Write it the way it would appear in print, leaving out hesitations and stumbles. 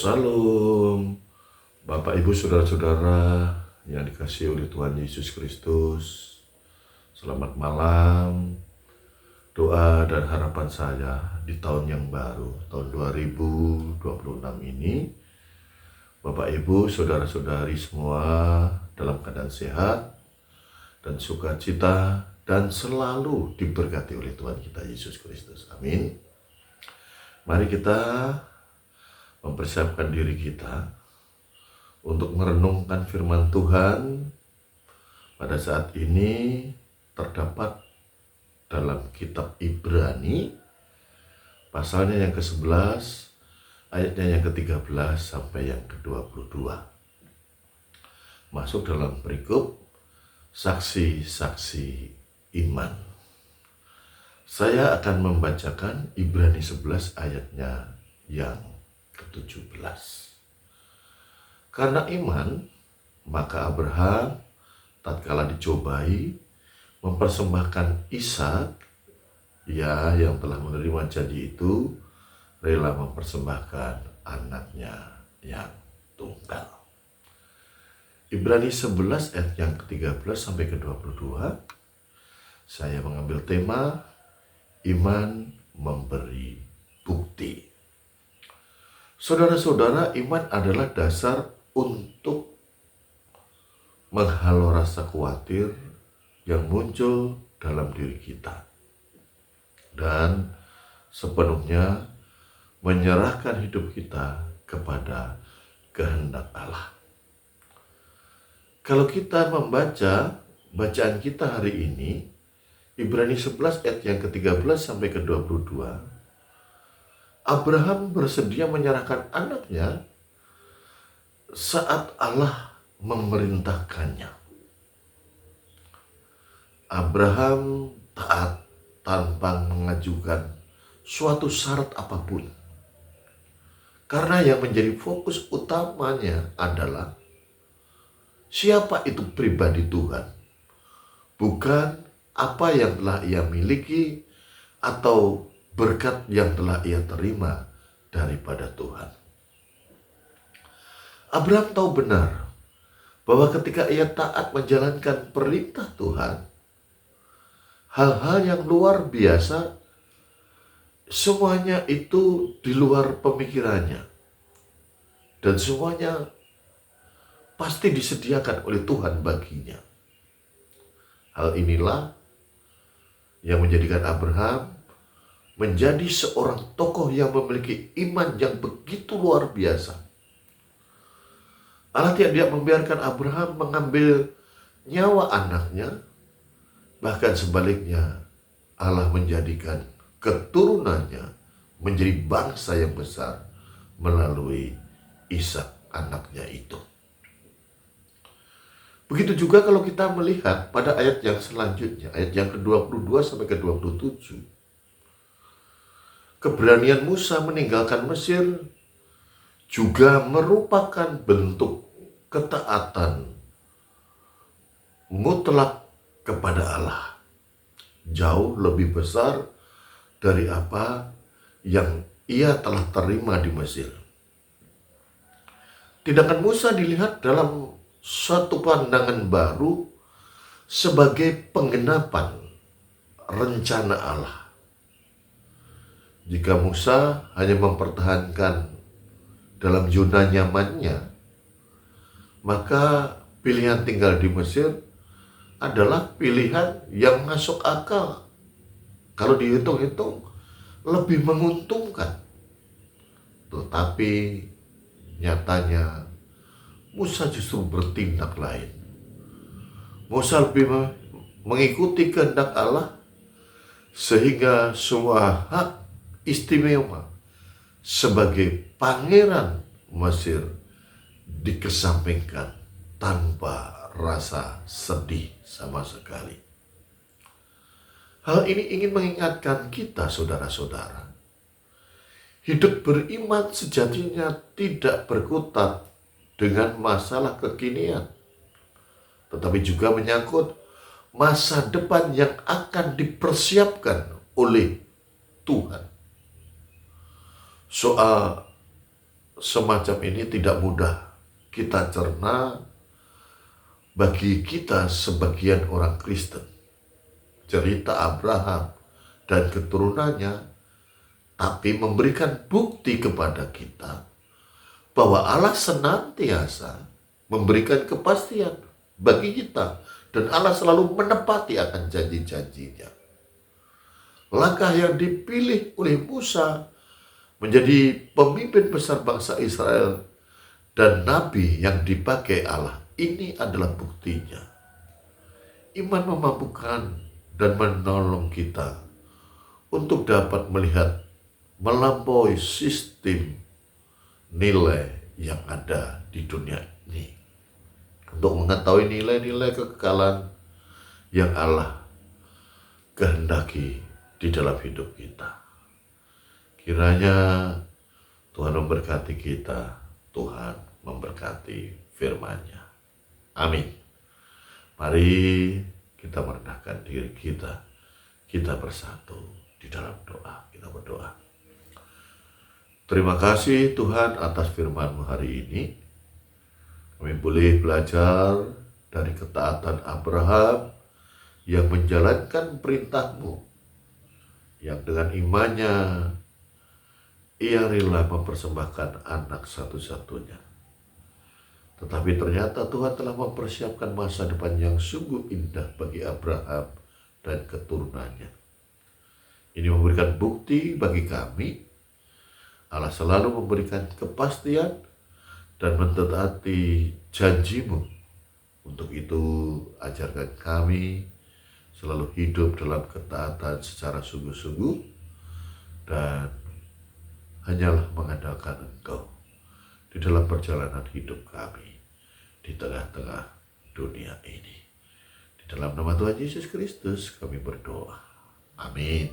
Salam, Bapak Ibu Saudara-saudara yang dikasihi oleh Tuhan Yesus Kristus. Selamat malam. Doa dan harapan saya di tahun yang baru, tahun 2026 ini, Bapak Ibu Saudara-saudari semua dalam keadaan sehat dan sukacita dan selalu diberkati oleh Tuhan kita Yesus Kristus. Amin. Mari kita mempersiapkan diri kita untuk merenungkan firman Tuhan. Pada saat ini terdapat dalam kitab Ibrani, pasalnya yang ke-11, ayatnya yang ke-13 sampai yang ke-22. Masuk dalam perikop saksi-saksi iman. Saya akan membacakan Ibrani 11 ayatnya yang ke-17. Karena iman, maka Abraham tatkala dicobai mempersembahkan Ishak, yang telah menerima janji itu, rela mempersembahkan anaknya yang tunggal. Ibrani 11 ayat yang ke-13 sampai ke-22, saya mengambil tema iman memberi bukti. Saudara-saudara, iman adalah dasar untuk menghalau rasa khawatir yang muncul dalam diri kita dan sepenuhnya menyerahkan hidup kita kepada kehendak Allah. Kalau kita membaca bacaan kita hari ini, Ibrani 11 ayat yang ke-13 sampai ke-22, Abraham bersedia menyerahkan anaknya saat Allah memerintahkannya. Abraham taat tanpa mengajukan suatu syarat apapun. Karena yang menjadi fokus utamanya adalah siapa itu pribadi Tuhan. Bukan apa yang telah ia miliki atau berkat yang telah ia terima daripada Tuhan. Abraham tahu benar bahwa ketika ia taat menjalankan perintah Tuhan, hal-hal yang luar biasa semuanya itu di luar pemikirannya. Dan semuanya pasti disediakan oleh Tuhan baginya. Hal inilah yang menjadikan Abraham menjadi seorang tokoh yang memiliki iman yang begitu luar biasa. Allah tidak membiarkan Abraham mengambil nyawa anaknya, bahkan sebaliknya Allah menjadikan keturunannya menjadi bangsa yang besar melalui Ishak anaknya itu. Begitu juga kalau kita melihat pada ayat yang selanjutnya, ayat yang ke-22 sampai ke-27. Keberanian Musa meninggalkan Mesir juga merupakan bentuk ketaatan mutlak kepada Allah. Jauh lebih besar dari apa yang ia telah terima di Mesir. Tindakan Musa dilihat dalam suatu pandangan baru sebagai penggenapan rencana Allah. Jika Musa hanya mempertahankan dalam zona nyamannya, maka pilihan tinggal di Mesir adalah pilihan yang masuk akal. Kalau dihitung-hitung lebih menguntungkan. Tetapi nyatanya Musa justru bertindak lain. Musa lebih mengikuti kehendak Allah sehingga semua hak istimewa sebagai pangeran Mesir dikesampingkan tanpa rasa sedih sama sekali. Hal ini ingin mengingatkan kita, saudara-saudara, hidup beriman sejatinya tidak berkutat dengan masalah kekinian, tetapi juga menyangkut masa depan yang akan dipersiapkan oleh Tuhan. Soal semacam ini tidak mudah kita cerna bagi kita sebagian orang Kristen. Cerita Abraham dan keturunannya, tapi memberikan bukti kepada kita bahwa Allah senantiasa memberikan kepastian bagi kita, dan Allah selalu menepati akan janji-janjinya. Langkah yang dipilih oleh Musa menjadi pemimpin besar bangsa Israel dan nabi yang dipakai Allah, ini adalah buktinya. Iman memampukan dan menolong kita untuk dapat melihat melampaui sistem nilai yang ada di dunia ini, untuk mengetahui nilai-nilai kekekalan yang Allah kehendaki di dalam hidup kita. Kiranya Tuhan memberkati kita, Tuhan memberkati firman-Nya. Amin. Mari kita merendahkan diri kita bersatu di dalam doa. Kita berdoa. Terima kasih Tuhan atas firman-Mu hari ini. Kami boleh belajar dari ketaatan Abraham yang menjalankan perintah-Mu, yang dengan imannya ia rela mempersembahkan anak satu-satunya. Tetapi ternyata Tuhan telah mempersiapkan masa depan yang sungguh indah bagi Abraham dan keturunannya. Ini memberikan bukti bagi kami, Allah selalu memberikan kepastian dan mentepati janji-Mu. Untuk itu, ajarkan kami selalu hidup dalam ketaatan secara sungguh-sungguh dan hanyalah mengandalkan Engkau di dalam perjalanan hidup kami di tengah-tengah dunia ini. Di dalam nama Tuhan Yesus Kristus kami berdoa. Amin.